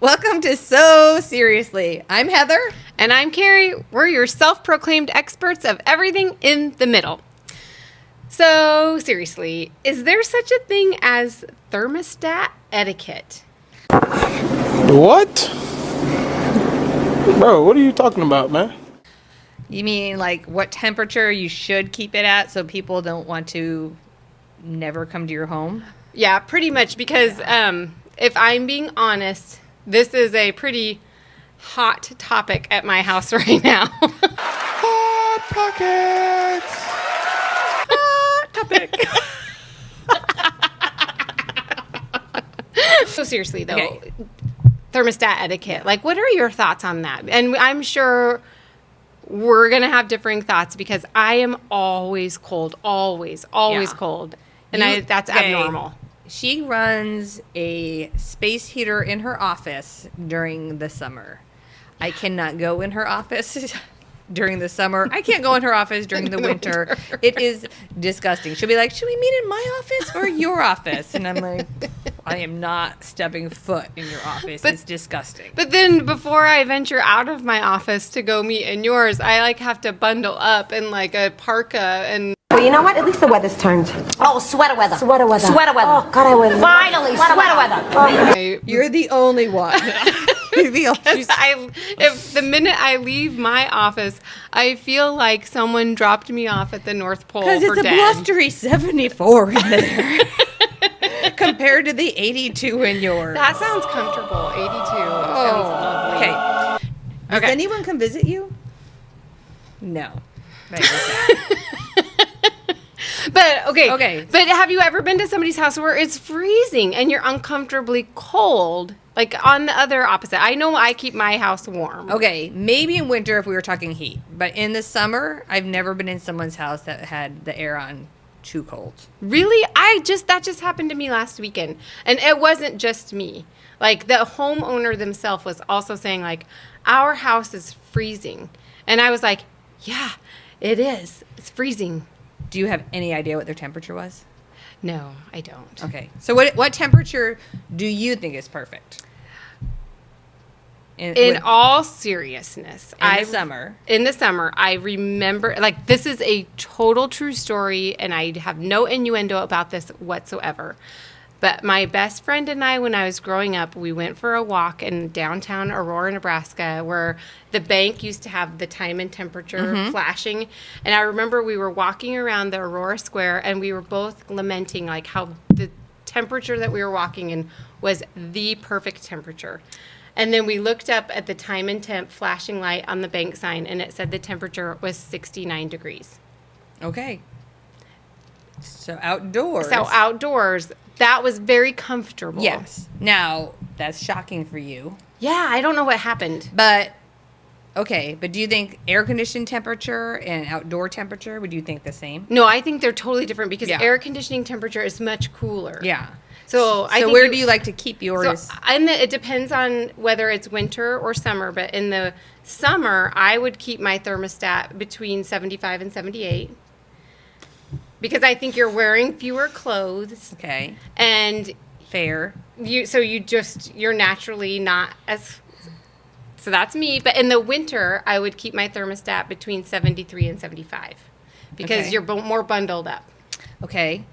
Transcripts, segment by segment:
Welcome to So Seriously. I'm Heather. And I'm Carrie. We're your self-proclaimed experts of everything in the middle. So, seriously, is there such a thing as thermostat etiquette? What? Bro, what are you talking about, man? You mean like what temperature you should keep it at so people don't want to never come to your home? Yeah, pretty much, because if I'm being honest, this is a pretty hot topic at my house right now. Hot pockets! Hot topic. So seriously, though, Okay. Thermostat etiquette, like, what are your thoughts on that? And I'm sure we're going to have differing thoughts because I am always cold, always Yeah. cold. And that's abnormal. She runs a space heater in her office during the summer. I cannot go in her office during the summer. I can't go in her office during the winter. It is disgusting. She'll be like, should we meet in my office or your office? And I'm like, I am not stepping foot in your office. It's disgusting. But then before I venture out of my office to go meet in yours, I have to bundle up in like a parka and... Well, you know what? At least the weather's turned. Oh, sweater weather. Sweater weather. Sweater weather. Oh, God, I was... Finally, sweater weather. You're the only one. You're the only If the minute I leave my office, I feel like someone dropped me off at the North Pole Because for it's a dead. blustery 74 in there compared to the 82 in yours. That sounds comfortable. 82 sounds lovely. Okay. Does Okay. anyone come visit you? No. But Okay. But have you ever been to somebody's house where it's freezing and you're uncomfortably cold? Like on the other opposite. I know I keep my house warm. Okay, maybe in winter if we were talking heat, but in the summer, I've never been in someone's house that had the air on too cold. Really? That just happened to me last weekend. And it wasn't just me. Like the homeowner themselves was also saying like, our house is freezing. And I was like, yeah, it is. It's freezing. Do you have any idea what their temperature was? No, I don't. Okay, so what temperature do you think is perfect? In all seriousness, the summer. In the summer, I remember, like, this is a total true story, and I have no innuendo about this whatsoever. But my best friend and I, when I was growing up, we went for a walk in downtown Aurora, Nebraska, where the bank used to have the time and temperature flashing. And I remember we were walking around the Aurora Square, and we were both lamenting, like, how the temperature that we were walking in was the perfect temperature. And then we looked up at the time and temp flashing light on the bank sign, and it said the temperature was 69 degrees. Okay. So outdoors. That was very comfortable. Yes. Now, that's shocking for you. Yeah, I don't know what happened. But, okay, but do you think air conditioned temperature and outdoor temperature, would you think the same? No, I think they're totally different because Yeah. air conditioning temperature is much cooler. Yeah. So I think where do you like to keep yours? So it depends on whether it's winter or summer, but in the summer, I would keep my thermostat between 75 and 78 because I think you're wearing fewer clothes. Okay. And Fair. you're naturally not as, so that's me. But in the winter, I would keep my thermostat between 73 and 75 because Okay. you're more bundled up. Okay.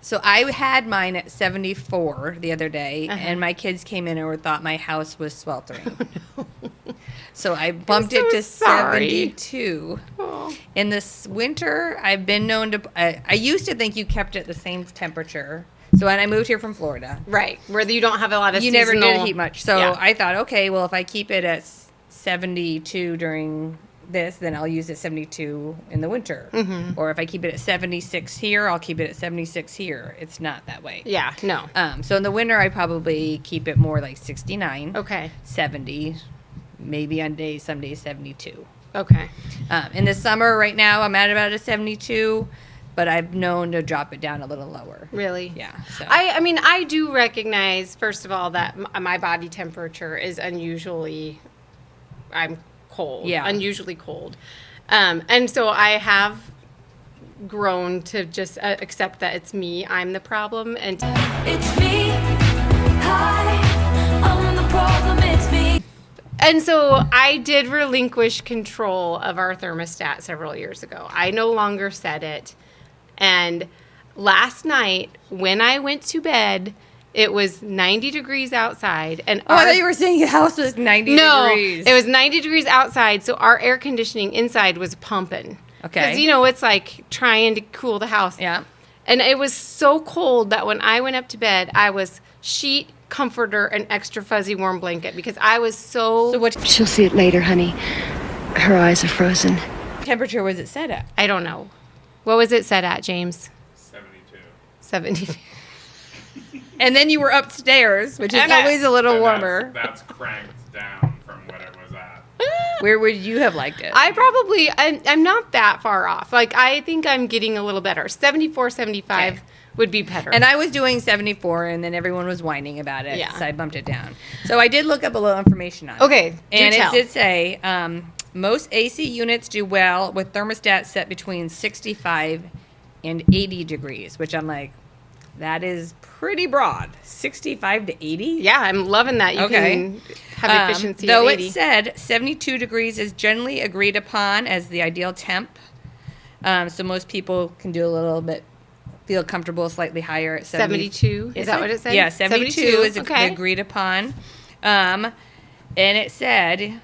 So I had mine at 74 the other day, and my kids came in and thought my house was sweltering. So I bumped it to sorry. 72. Oh. In this winter, I've been known to. I used to think you kept it the same temperature. So when I moved here from Florida, Right, where you don't have a lot of you never seasonal... did heat much. So Yeah. I thought, okay, well, if I keep it at 72 during this, then I'll use it 72 in the winter. Or if I keep it at 76 here, I'll keep it at 76 here. It's not that way. Yeah, no. So in the winter, I probably keep it more like 69, Okay, 70, maybe on some days 72. okay. In the summer, right now, I'm at about a 72, but I've known to drop it down a little lower. Really? Yeah. So. I mean, I do recognize, first of all, that my body temperature is unusually... I'm cold. Yeah. Unusually cold. And so I have grown to just accept that it's me. I'm the problem. And It's me. Hi, I'm the problem. And so I did relinquish control of our thermostat several years ago. I no longer set it. And last night, when I went to bed, it was 90 degrees outside. And I thought you were saying your house was 90 degrees. No, it was 90 degrees outside, so our air conditioning inside was pumping. Okay. Because, it's like trying to cool the house. Yeah. And it was so cold that when I went up to bed, I was sheet, comforter, and extra fuzzy warm blanket because I was so what She'll see it later, honey. Her eyes are frozen. temperature was it set at? I don't know. What was it set at, James? 72. 72. And then you were upstairs, which is always a little warmer. That's cranked down from what it was at. Where would you have liked it? I'm not that far off. Like, I think I'm getting a little better. 74, 75 Okay. would be better. And I was doing 74, and then everyone was whining about it, Yeah. so I bumped it down. So I did look up a little information on it. Okay, do and tell. it did say most AC units do well with thermostats set between 65 and 80 degrees, which I'm like, that is pretty broad. 65 to 80? Yeah, I'm loving that. You can have efficiency Though at 80. it said 72 degrees is generally agreed upon as the ideal temp. So most people can do a little bit, feel comfortable slightly higher at 72? Is that what it said? Yeah, 72 is okay. agreed upon. And it said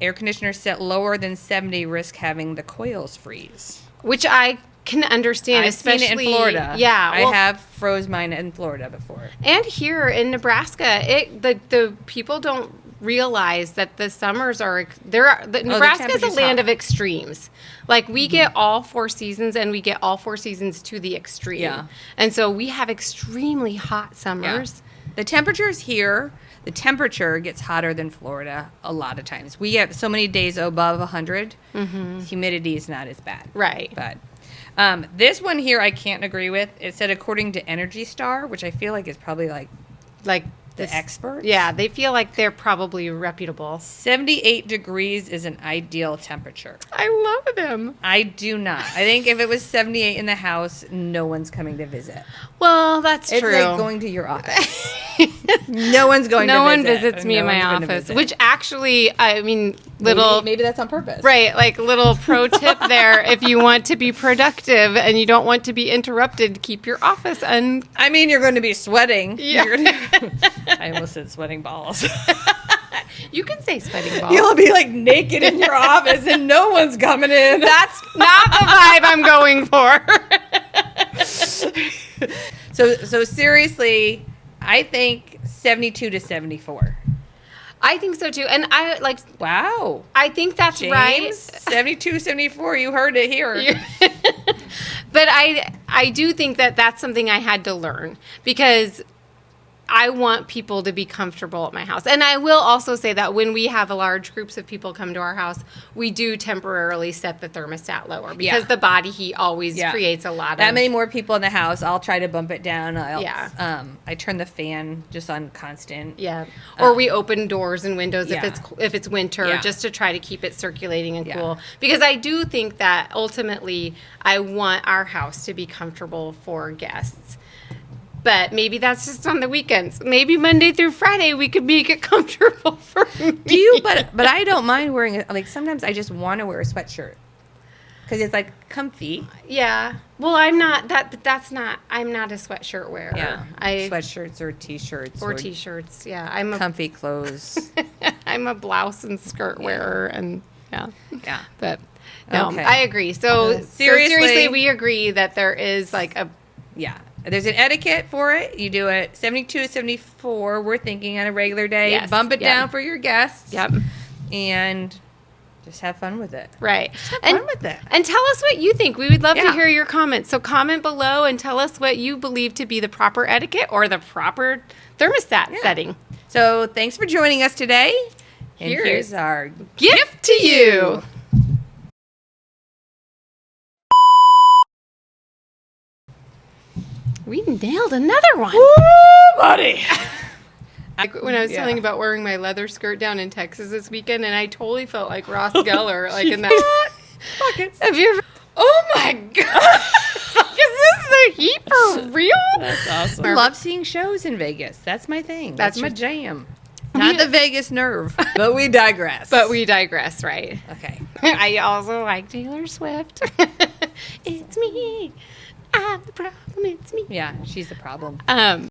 air conditioners set lower than 70 risk having the coils freeze. Which I can understand, I've especially seen it in Florida. Yeah, I have froze mine in Florida before. And here in Nebraska, the people don't realize that the summers are Nebraska is a temperature's land hot. of extremes. Like we get all 4 seasons, and we get all 4 seasons to the extreme. Yeah. And so we have extremely hot Yeah. summers. The temperatures here, the temperature gets hotter than Florida a lot of times. We have so many days above 100. Humidity is not as bad. Right. But this one here I can't agree with. It said according to Energy Star, which I feel like is probably like Like the experts. Yeah, they feel like they're probably reputable. 78 degrees is an ideal temperature. I love them. I do not. I think if it was 78 in the house, no one's coming to visit. Well, that's It's true. like going to your office. No one's going to visit. No one visits me No in my one's gonna office, visit. which actually, I mean, little maybe that's on purpose. right, like little pro tip there. If you want to be productive and you don't want to be interrupted, keep your office I mean, you're going to be sweating. Yeah. You're gonna, I almost said sweating balls. You can say sweating balls. You'll be like naked in your office and no one's coming in. That's not the vibe I'm going for. So seriously, I think 72 to 74. I think so too, and I like. Wow. I think that's James, right. 72, 74, you heard it here. But I do think that that's something I had to learn because I want people to be comfortable at my house. And I will also say that when we have large groups of people come to our house, we do temporarily set the thermostat lower because the body heat always creates a lot of... That many more people in the house, I'll try to bump it down. Yeah. I turn the fan just on constant. Yeah. Or we open doors and windows Yeah. if it's winter Yeah. just to try to keep it circulating and Yeah. cool. Because I do think that ultimately I want our house to be comfortable for guests. But maybe that's just on the weekends. Maybe Monday through Friday we could make it comfortable for me. Do you? But I don't mind wearing it. Like sometimes I just want to wear a sweatshirt because it's like comfy. Yeah. Well, I'm not I'm not a sweatshirt wearer. Yeah. I Sweatshirts or t-shirts or t-shirts. Yeah. I'm a comfy clothes. I'm a blouse and skirt wearer and yeah. Yeah. But no, Okay. I agree. So Seriously- seriously, we agree that there is like a Yeah. There's an etiquette for it. You do it 72 to 74. We're thinking on a regular day. Yes. Bump it Yep. down for your guests. Yep. And just have fun with it. Right. Have fun with it. And tell us what you think. We would love to Yeah. hear your comments. So comment below and tell us what you believe to be the proper etiquette or the proper thermostat setting. So thanks for joining us today. And Here's here's our Gift to you. We nailed another one. buddy. When I was Yeah. telling about wearing my leather skirt down in Texas this weekend, and I totally felt like Ross Geller, like in that. Buckets. Have you ever? Oh my god! Is this the heat for real? That's awesome. I love seeing shows in Vegas. That's my thing. That's my your- jam. Not the vagus nerve, but we digress. But we digress, right? Okay. I also like Taylor Swift. It's me. I'm the problem. It's me. Yeah, she's the problem.